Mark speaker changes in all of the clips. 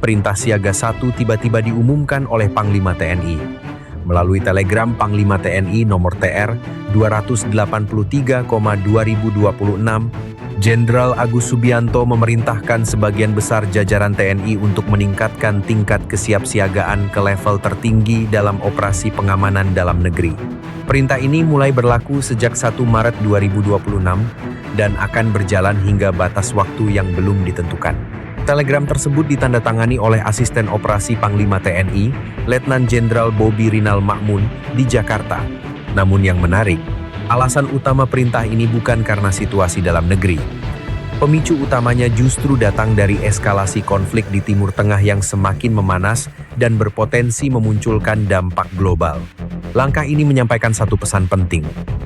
Speaker 1: Perintah Siaga 1 tiba-tiba diumumkan oleh Panglima TNI. Melalui telegram Panglima TNI nomor TR 283,2026, Jenderal Agus Subianto memerintahkan sebagian besar jajaran TNI untuk meningkatkan tingkat kesiapsiagaan ke level tertinggi dalam operasi pengamanan dalam negeri. Perintah ini mulai berlaku sejak 1 Maret 2026 dan akan berjalan hingga batas waktu yang belum ditentukan. Telegram tersebut ditandatangani oleh Asisten Operasi Panglima TNI, Letnan Jenderal Bobi Rinal Makmun, di Jakarta. Namun yang menarik, alasan utama perintah ini bukan karena situasi dalam negeri. Pemicu utamanya justru datang dari eskalasi konflik di Timur Tengah yang semakin memanas dan berpotensi memunculkan dampak global. Langkah ini menyampaikan satu pesan penting.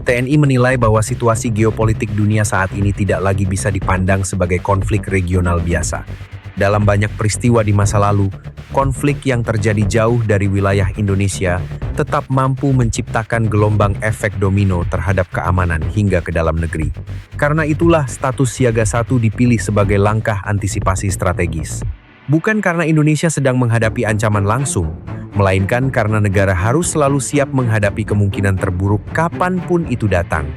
Speaker 1: TNI menilai bahwa situasi geopolitik dunia saat ini tidak lagi bisa dipandang sebagai konflik regional biasa. Dalam banyak peristiwa di masa lalu, konflik yang terjadi jauh dari wilayah Indonesia tetap mampu menciptakan gelombang efek domino terhadap keamanan hingga ke dalam negeri. Karena itulah status Siaga 1 dipilih sebagai langkah antisipasi strategis. Bukan karena Indonesia sedang menghadapi ancaman langsung, melainkan karena negara harus selalu siap menghadapi kemungkinan terburuk kapanpun itu datang.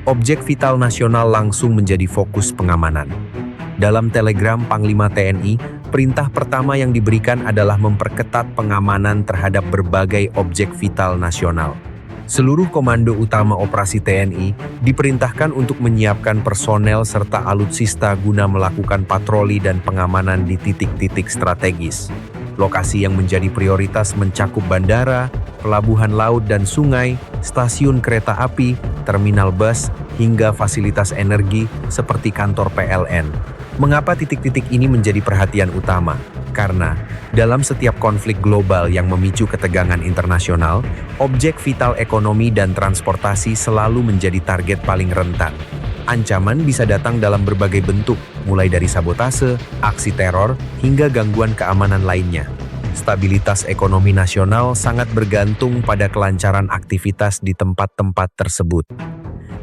Speaker 1: Objek vital nasional langsung menjadi fokus pengamanan. Dalam telegram Panglima TNI, perintah pertama yang diberikan adalah memperketat pengamanan terhadap berbagai objek vital nasional. Seluruh Komando Utama Operasi TNI diperintahkan untuk menyiapkan personel serta alutsista guna melakukan patroli dan pengamanan di titik-titik strategis. Lokasi yang menjadi prioritas mencakup bandara, pelabuhan laut dan sungai, stasiun kereta api, terminal bus, hingga fasilitas energi seperti kantor PLN. Mengapa titik-titik ini menjadi perhatian utama? Karena dalam setiap konflik global yang memicu ketegangan internasional, objek vital ekonomi dan transportasi selalu menjadi target paling rentan. Ancaman bisa datang dalam berbagai bentuk, mulai dari sabotase, aksi teror, hingga gangguan keamanan lainnya. Stabilitas ekonomi nasional sangat bergantung pada kelancaran aktivitas di tempat-tempat tersebut.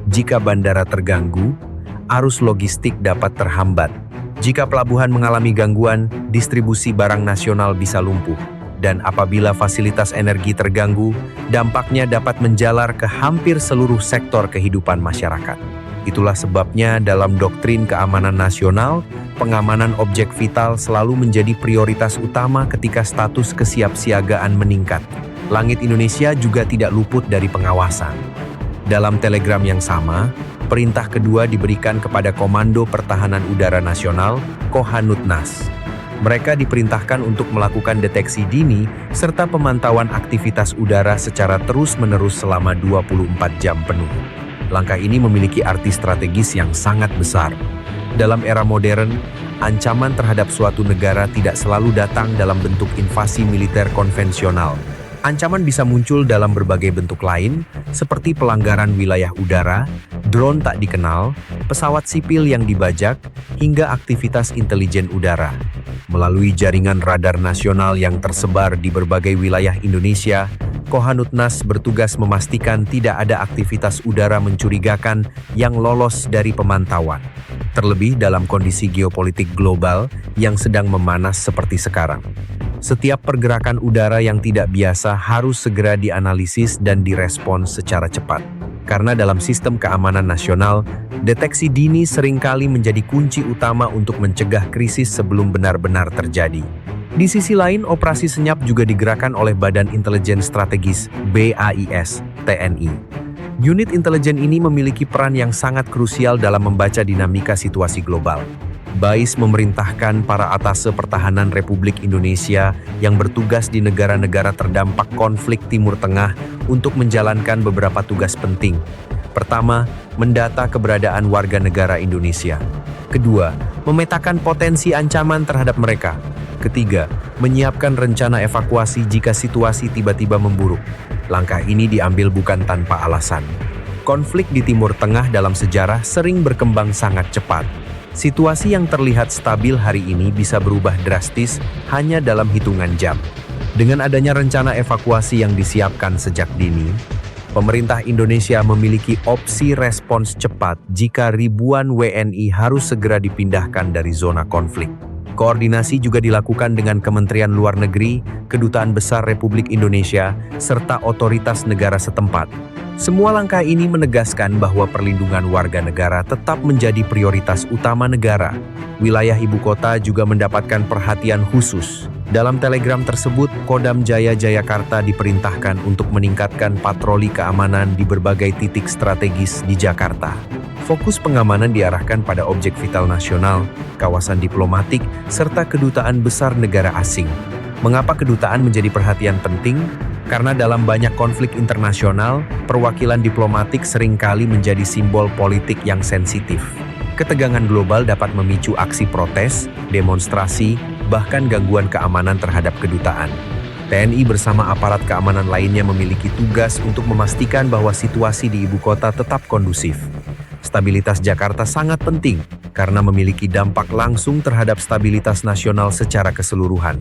Speaker 1: Jika bandara terganggu, arus logistik dapat terhambat. Jika pelabuhan mengalami gangguan, distribusi barang nasional bisa lumpuh. Dan apabila fasilitas energi terganggu, dampaknya dapat menjalar ke hampir seluruh sektor kehidupan masyarakat. Itulah sebabnya dalam doktrin keamanan nasional, pengamanan objek vital selalu menjadi prioritas utama ketika status kesiapsiagaan meningkat. Langit Indonesia juga tidak luput dari pengawasan. Dalam telegram yang sama, perintah kedua diberikan kepada Komando Pertahanan Udara Nasional, Kohanutnas. Mereka diperintahkan untuk melakukan deteksi dini serta pemantauan aktivitas udara secara terus-menerus selama 24 jam penuh. Langkah ini memiliki arti strategis yang sangat besar. Dalam era modern, ancaman terhadap suatu negara tidak selalu datang dalam bentuk invasi militer konvensional. Ancaman bisa muncul dalam berbagai bentuk lain, seperti pelanggaran wilayah udara, drone tak dikenal, pesawat sipil yang dibajak, hingga aktivitas intelijen udara. Melalui jaringan radar nasional yang tersebar di berbagai wilayah Indonesia, Kohanutnas bertugas memastikan tidak ada aktivitas udara mencurigakan yang lolos dari pemantauan. Terlebih dalam kondisi geopolitik global yang sedang memanas seperti sekarang. Setiap pergerakan udara yang tidak biasa harus segera dianalisis dan direspons secara cepat. Karena dalam sistem keamanan nasional, deteksi dini seringkali menjadi kunci utama untuk mencegah krisis sebelum benar-benar terjadi. Di sisi lain, operasi senyap juga digerakkan oleh Badan Intelijen Strategis (BAIS) TNI. Unit intelijen ini memiliki peran yang sangat krusial dalam membaca dinamika situasi global. BAIS memerintahkan para atase pertahanan Republik Indonesia yang bertugas di negara-negara terdampak konflik Timur Tengah untuk menjalankan beberapa tugas penting. Pertama, mendata keberadaan warga negara Indonesia. Kedua, memetakan potensi ancaman terhadap mereka. Ketiga, menyiapkan rencana evakuasi jika situasi tiba-tiba memburuk. Langkah ini diambil bukan tanpa alasan. Konflik di Timur Tengah dalam sejarah sering berkembang sangat cepat. Situasi yang terlihat stabil hari ini bisa berubah drastis hanya dalam hitungan jam. Dengan adanya rencana evakuasi yang disiapkan sejak dini, pemerintah Indonesia memiliki opsi respons cepat jika ribuan WNI harus segera dipindahkan dari zona konflik. Koordinasi juga dilakukan dengan Kementerian Luar Negeri, Kedutaan Besar Republik Indonesia, serta otoritas negara setempat. Semua langkah ini menegaskan bahwa perlindungan warga negara tetap menjadi prioritas utama negara. Wilayah ibu kota juga mendapatkan perhatian khusus. Dalam telegram tersebut, Kodam Jaya Jayakarta diperintahkan untuk meningkatkan patroli keamanan di berbagai titik strategis di Jakarta. Fokus pengamanan diarahkan pada objek vital nasional, kawasan diplomatik, serta kedutaan besar negara asing. Mengapa kedutaan menjadi perhatian penting? Karena dalam banyak konflik internasional, perwakilan diplomatik seringkali menjadi simbol politik yang sensitif. Ketegangan global dapat memicu aksi protes, demonstrasi, bahkan gangguan keamanan terhadap kedutaan. TNI bersama aparat keamanan lainnya memiliki tugas untuk memastikan bahwa situasi di ibu kota tetap kondusif. Stabilitas Jakarta sangat penting karena memiliki dampak langsung terhadap stabilitas nasional secara keseluruhan.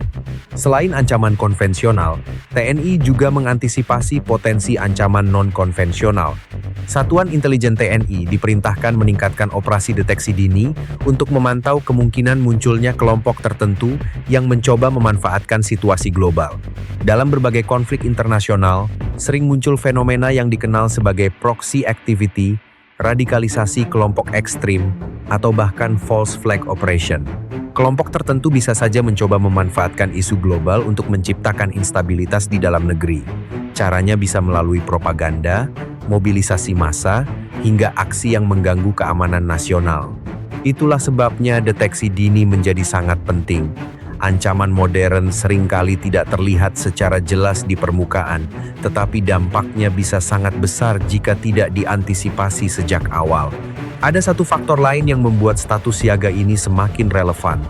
Speaker 1: Selain ancaman konvensional, TNI juga mengantisipasi potensi ancaman non-konvensional. Satuan Intelijen TNI diperintahkan meningkatkan operasi deteksi dini untuk memantau kemungkinan munculnya kelompok tertentu yang mencoba memanfaatkan situasi global. Dalam berbagai konflik internasional, sering muncul fenomena yang dikenal sebagai proxy activity, radikalisasi kelompok ekstrim, atau bahkan false flag operation. Kelompok tertentu bisa saja mencoba memanfaatkan isu global untuk menciptakan instabilitas di dalam negeri. Caranya bisa melalui propaganda, mobilisasi massa, hingga aksi yang mengganggu keamanan nasional. Itulah sebabnya deteksi dini menjadi sangat penting. Ancaman modern seringkali tidak terlihat secara jelas di permukaan, tetapi dampaknya bisa sangat besar jika tidak diantisipasi sejak awal. Ada satu faktor lain yang membuat status siaga ini semakin relevan.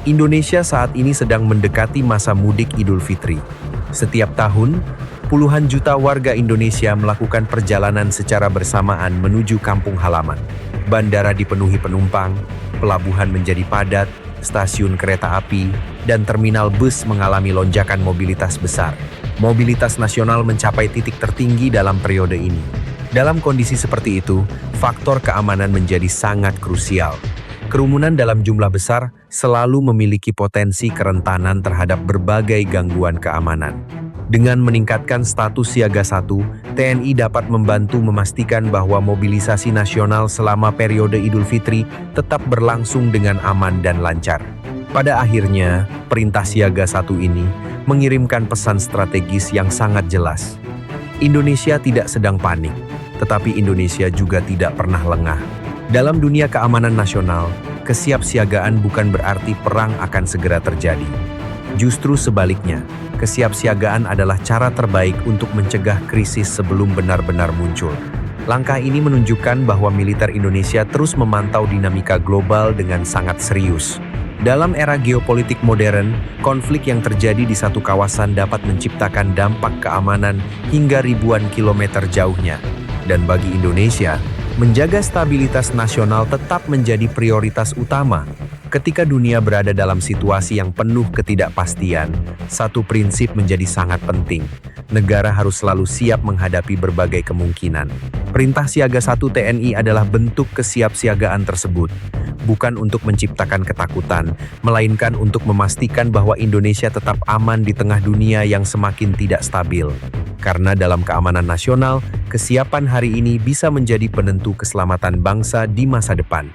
Speaker 1: Indonesia saat ini sedang mendekati masa mudik Idul Fitri. Setiap tahun, puluhan juta warga Indonesia melakukan perjalanan secara bersamaan menuju kampung halaman. Bandara dipenuhi penumpang, pelabuhan menjadi padat, stasiun kereta api, dan terminal bus mengalami lonjakan mobilitas besar. Mobilitas nasional mencapai titik tertinggi dalam periode ini. Dalam kondisi seperti itu, faktor keamanan menjadi sangat krusial. Kerumunan dalam jumlah besar selalu memiliki potensi kerentanan terhadap berbagai gangguan keamanan. Dengan meningkatkan status siaga 1, TNI dapat membantu memastikan bahwa mobilisasi nasional selama periode Idul Fitri tetap berlangsung dengan aman dan lancar. Pada akhirnya, perintah siaga 1 ini mengirimkan pesan strategis yang sangat jelas. Indonesia tidak sedang panik, tetapi Indonesia juga tidak pernah lengah. Dalam dunia keamanan nasional, kesiapsiagaan bukan berarti perang akan segera terjadi. Justru sebaliknya, kesiapsiagaan adalah cara terbaik untuk mencegah krisis sebelum benar-benar muncul. Langkah ini menunjukkan bahwa militer Indonesia terus memantau dinamika global dengan sangat serius. Dalam era geopolitik modern, konflik yang terjadi di satu kawasan dapat menciptakan dampak keamanan hingga ribuan kilometer jauhnya. Dan bagi Indonesia, menjaga stabilitas nasional tetap menjadi prioritas utama. Ketika dunia berada dalam situasi yang penuh ketidakpastian, satu prinsip menjadi sangat penting. Negara harus selalu siap menghadapi berbagai kemungkinan. Perintah Siaga 1 TNI adalah bentuk kesiapsiagaan tersebut. Bukan untuk menciptakan ketakutan, melainkan untuk memastikan bahwa Indonesia tetap aman di tengah dunia yang semakin tidak stabil. Karena dalam keamanan nasional, kesiapan hari ini bisa menjadi penentu keselamatan bangsa di masa depan.